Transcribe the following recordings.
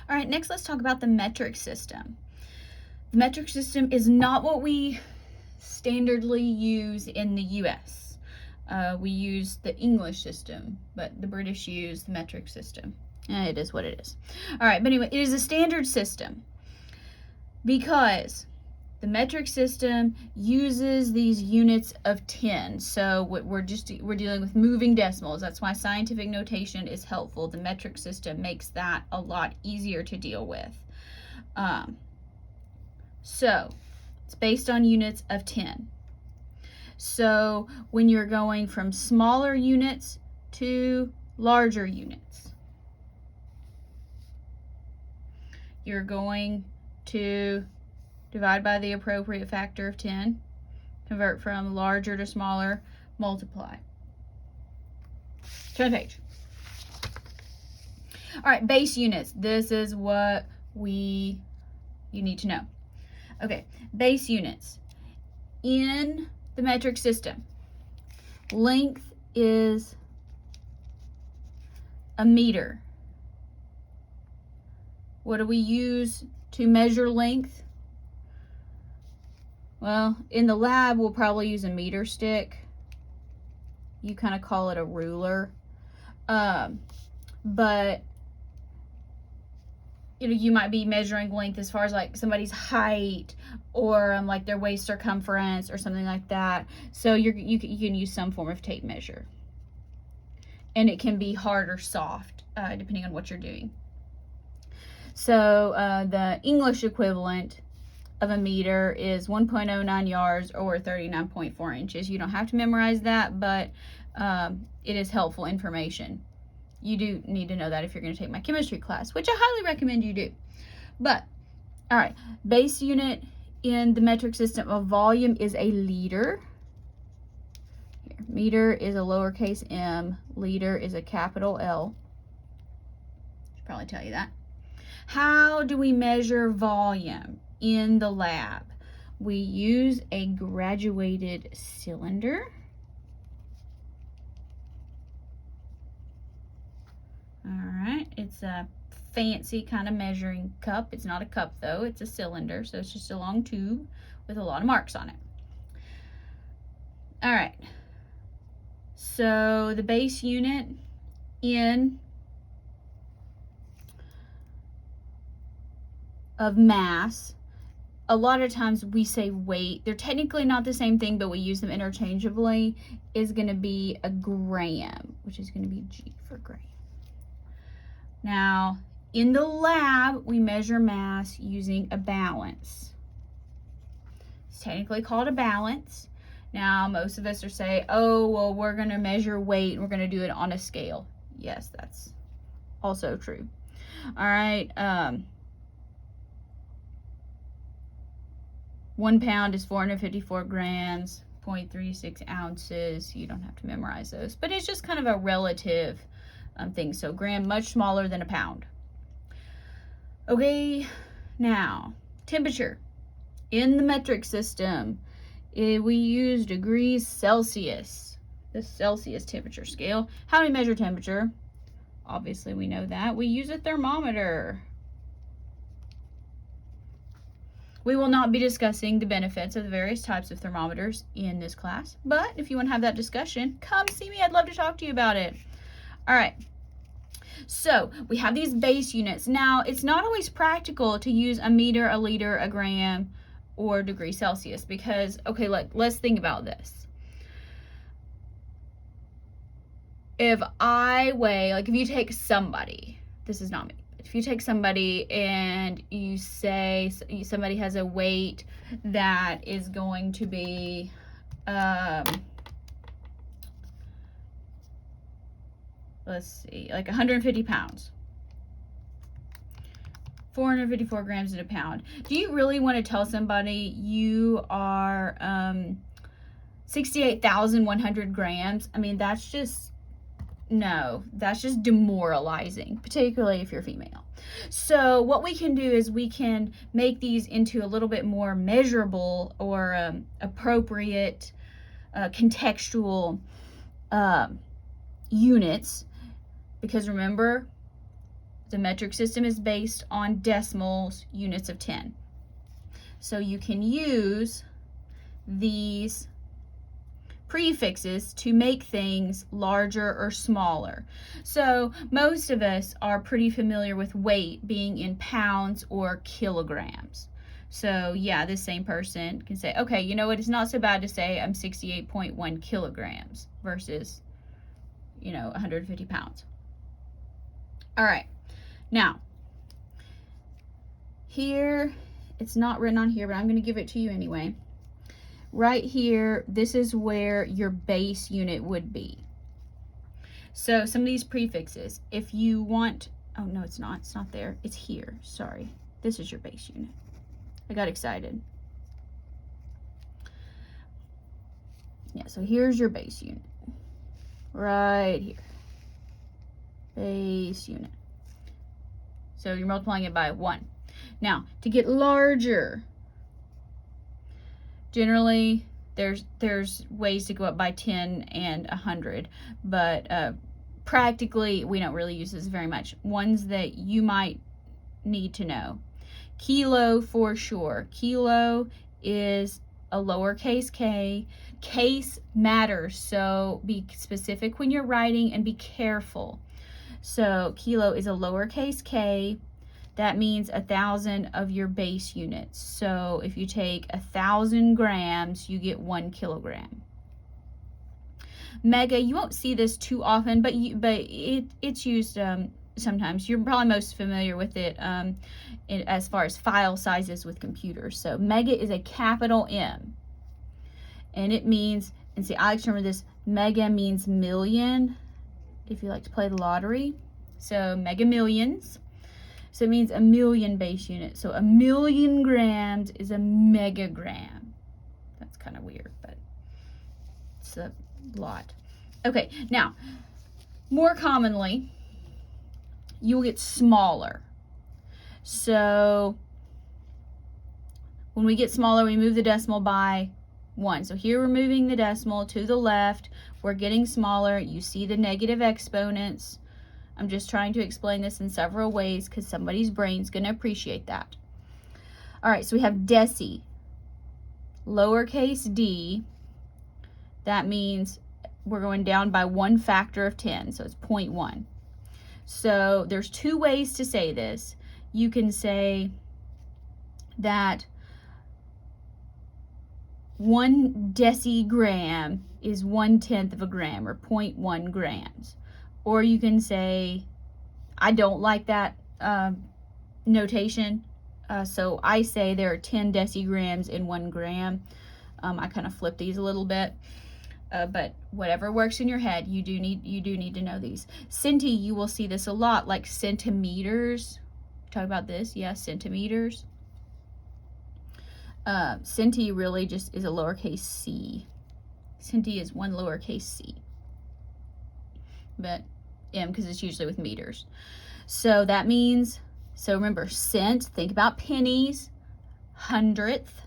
All right, next let's talk about the metric system. The metric system is not what we standardly use in the US. We use the English system, but the British use the metric system. It is what it is. All right, but anyway, it is a standard system because the metric system uses these units of 10. So we're dealing with moving decimals. That's why scientific notation is helpful. The metric system makes that a lot easier to deal with. So it's based on units of 10. So when you're going from smaller units to larger units, you're going to divide by the appropriate factor of 10, convert from larger to smaller, multiply. Turn the page. All right, base units. This is what you need to know. Okay, base units. In the metric system, length is a meter. What do we use to measure length? Well, in the lab, we'll probably use a meter stick. You kind of call it a ruler. But you might be measuring length as far as like somebody's height or like their waist circumference or something like that. So you can use some form of tape measure. And it can be hard or soft, depending on what you're doing. So the English equivalent of a meter is 1.09 yards or 39.4 inches. You don't have to memorize that, but it is helpful information. You do need to know that if you're going to take my chemistry class, which I highly recommend you do. But, all right, base unit in the metric system of volume is a liter. Here, meter is a lowercase m, liter is a capital L. Should probably tell you that. How do we measure volume in the lab? We use a graduated cylinder. All right, it's a fancy kind of measuring cup. It's not a cup though, it's a cylinder, so it's just a long tube with a lot of marks on it. All right, so the base unit in of mass, a lot of times we say weight. They're technically not the same thing, but we use them interchangeably, is going to be a gram, which is going to be G for gram. Now, in the lab, we measure mass using a balance. It's technically called a balance. Now, most of us are saying, oh, well, we're going to measure weight and we're going to do it on a scale. Yes, that's also true. All right. 1 pound is 454 grams, 0.36 ounces. You don't have to memorize those, but it's just kind of a relative thing. So gram, much smaller than a pound. Okay, now temperature. In the metric system, we use degrees Celsius, the Celsius temperature scale. How do we measure temperature? Obviously, we know that. We use a thermometer. We will not be discussing the benefits of the various types of thermometers in this class, but if you want to have that discussion, come see me. I'd love to talk to you about it. All right, so we have these base units. Now, it's not always practical to use a meter, a liter, a gram, or degree Celsius because, okay, let's think about this. If I weigh, like if you take somebody, this is not me, if you take somebody and you say somebody has a weight that is going to be let's see, like 150 pounds, 454 grams in a pound. Do you really want to tell somebody you are 68,100 grams? I mean, that's just demoralizing, particularly if you're female. So what we can do is we can make these into a little bit more measurable or appropriate contextual units, because remember, The metric system is based on decimals, units of 10. So you can use these prefixes to make things larger or smaller. So most of us are pretty familiar with weight being in pounds or kilograms. So yeah, this same person can say, okay, you know what, it's not so bad to say I'm 68.1 kilograms versus, 150 pounds. All right, now, here, it's not written on here, but I'm going to give it to you anyway. Right here, this is where your base unit would be. So some of these prefixes, if you want, oh no, it's not there. It's here, sorry. This is your base unit. I got excited. Yeah, so here's your base unit. Right here. Base unit. So you're multiplying it by 1. Now, to get larger, generally there's ways to go up by 10 and 100, but practically we don't really use this very much. Ones that you might need to know. Kilo for sure. Kilo is a lowercase k. Case matters, so be specific when you're writing and be careful. So kilo is a lowercase k. That means 1,000 of your base units. So if you take 1,000 grams, you get 1 kilogram. Mega, you won't see this too often, but it's used sometimes. You're probably most familiar with it as far as file sizes with computers. So mega is a capital M. And it means, and see, I like to remember this, mega means million, if you like to play the lottery. So mega millions. So it means 1,000,000 base units. So 1,000,000 grams is a megagram. That's kind of weird, but it's a lot. Okay, now, more commonly, you will get smaller. So when we get smaller, we move the decimal by 1. So here we're moving the decimal to the left. We're getting smaller. You see the negative exponents. I'm just trying to explain this in several ways because somebody's brain's going to appreciate that. All right, so we have deci, lowercase d. That means we're going down by 1 factor of 10, so it's 0.1. So there's 2 ways to say this. You can say that 1 decigram is 1/10 of a gram, or 0.1 grams. Or you can say, I don't like that notation, so I say there are 10 decigrams in 1 gram. I kind of flip these a little bit, but whatever works in your head, you do need to know these. Centi, you will see this a lot, like centimeters. Talk about this, yes, centimeters. Centi really just is a lowercase c. Centi is 1 lowercase c. But M, because it's usually with meters. So that means, so remember, cent, think about pennies, hundredth.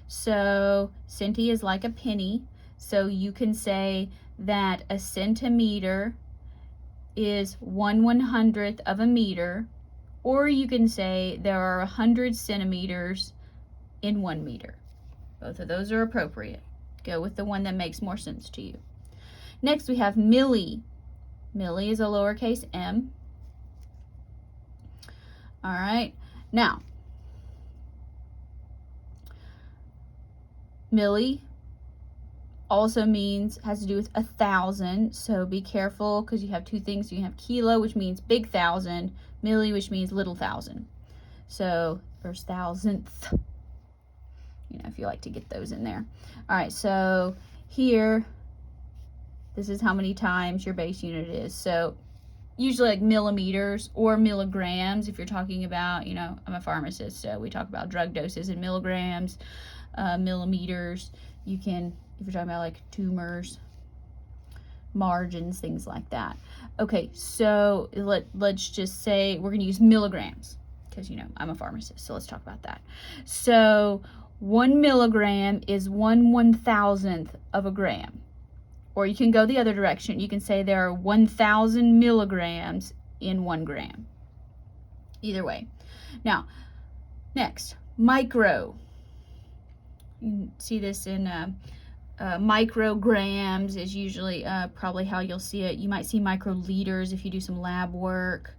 So centi is like a penny. So you can say that a centimeter is 1/100th of a meter, or you can say there are 100 centimeters in 1 meter. Both of those are appropriate. Go with the one that makes more sense to you. Next we have milli. Milli is a lowercase m. All right, now, milli also has to do with 1,000, so be careful because you have 2 things. You have kilo, which means big thousand, milli, which means little thousand. So there's thousandth, if you like to get those in there. All right, so here, this is how many times your base unit is. So usually like millimeters or milligrams if you're talking about, I'm a pharmacist, so we talk about drug doses in milligrams, millimeters. You can, if you're talking about like tumors, margins, things like that. Okay, so let's just say we're going to use milligrams because, I'm a pharmacist, so let's talk about that. So 1 milligram is 1/1000th of a gram. Or you can go the other direction. You can say there are 1,000 milligrams in 1 gram. Either way. Now, next, micro. You can see this in micrograms is usually probably how you'll see it. You might see microliters if you do some lab work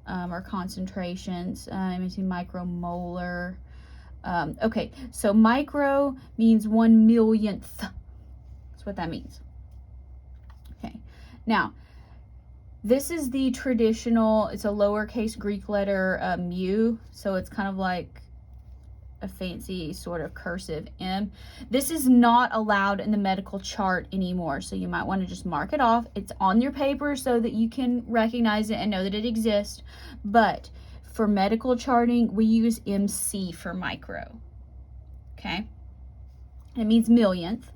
or concentrations. You might see micromolar. Okay, so micro means 1/1,000,000th. That's what that means. Okay, now this is the traditional, it's a lowercase Greek letter mu, so it's kind of like a fancy sort of cursive M. This is not allowed in the medical chart anymore, so you might want to just mark it off. It's on your paper so that you can recognize it and know that it exists, but for medical charting, we use MC for micro, okay? It means millionth.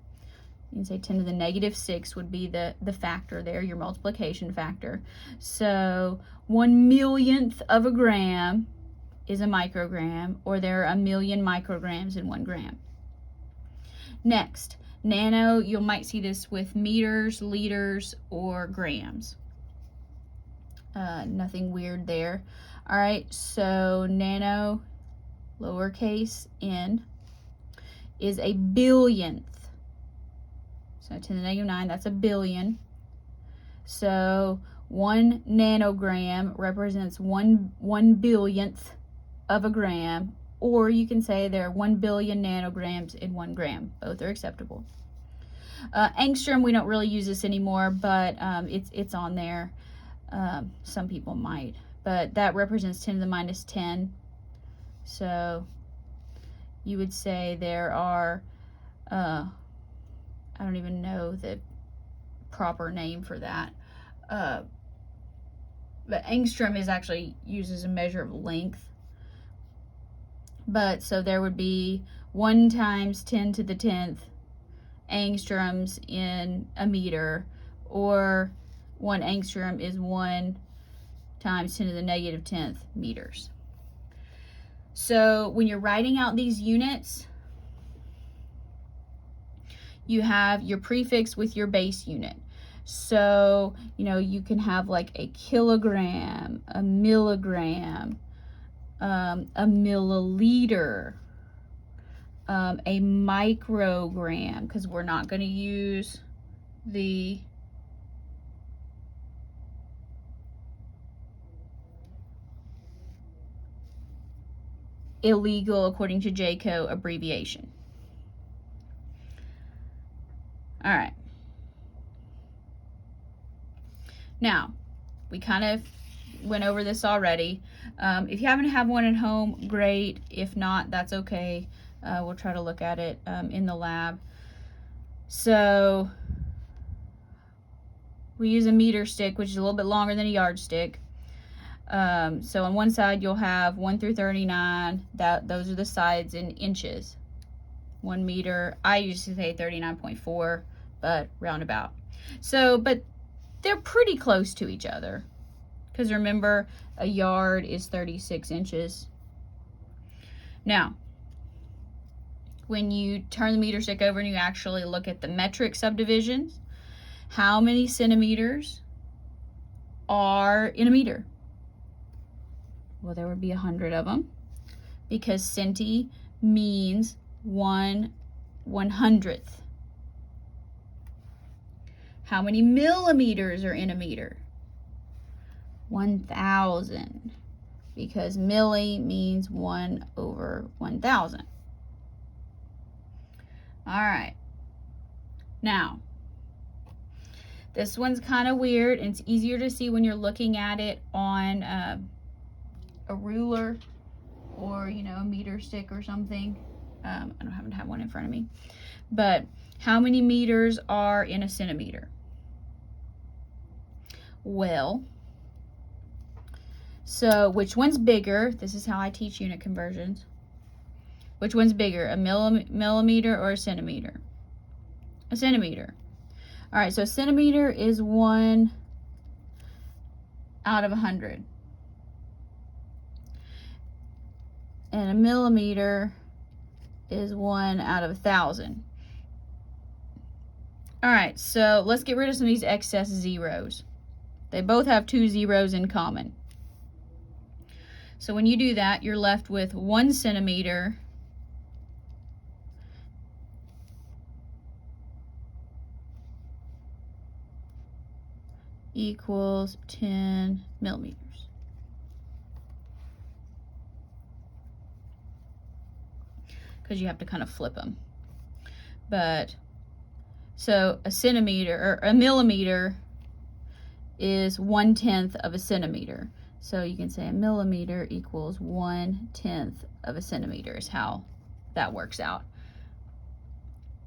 You can say 10 to the negative 6 would be the factor there, your multiplication factor. So 1/1,000,000th of a gram is a microgram, or there are 1,000,000 micrograms in 1 gram. Next, nano, you might see this with meters, liters, or grams. Nothing weird there. All right, so nano, lowercase n, is a billionth. So 10 to the negative 9, that's a billion. So 1 nanogram represents 1/1,000,000th of a gram, or you can say there are 1 billion nanograms in 1 gram. Both are acceptable. Angstrom, we don't really use this anymore, but it's on there. Some people might, but that represents 10 to the minus 10. So you would say there are, I don't even know the proper name for that. But angstrom is actually used as a measure of length. But so there would be 1 times 10 to the 10th angstroms in a meter, or 1 angstrom is 1 times 10 to the negative 10th meters. So when you're writing out these units, you have your prefix with your base unit. So, you know, you can have like a kilogram, a milligram, a milliliter, a microgram, because we're not going to use the illegal, according to JCO, abbreviation. All right. Now, we kind of went over this already. If you happen to have one at home, great. If not, that's okay. We'll try to look at it in the lab. So we use a meter stick, which is a little bit longer than a yardstick. So on one side you'll have 1 through 39. Those are the sides in inches. 1 meter. I used to say 39.4, but roundabout. So, but they're pretty close to each other, because remember, a yard is 36 inches. Now, when you turn the meter stick over and you actually look at the metric subdivisions, how many centimeters are in a meter? Well, there would be 100 of them, because centi means 1/100th. How many millimeters are in a meter? 1,000, because milli means 1/1,000. All right. Now, this one's kind of weird, and it's easier to see when you're looking at it on a ruler or, you know, a meter stick or something. I don't happen to have one in front of me. But how many meters are in a centimeter? Well, so which one's bigger? This is how I teach unit conversions. Which one's bigger, a millimeter or a centimeter? A centimeter. All right, so a centimeter is 1 out of 100. And a millimeter is 1 out of 1,000. All right, so let's get rid of some of these excess zeros. They both have 2 zeros in common. So when you do that, you're left with 1 centimeter equals 10 millimeters. Because you have to kind of flip them. But so a centimeter or a millimeter is 1/10 of a centimeter. So you can say a millimeter equals 1/10 of a centimeter is how that works out.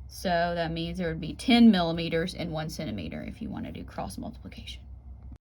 So that means there would be 10 millimeters in 1 centimeter if you want to do cross multiplication.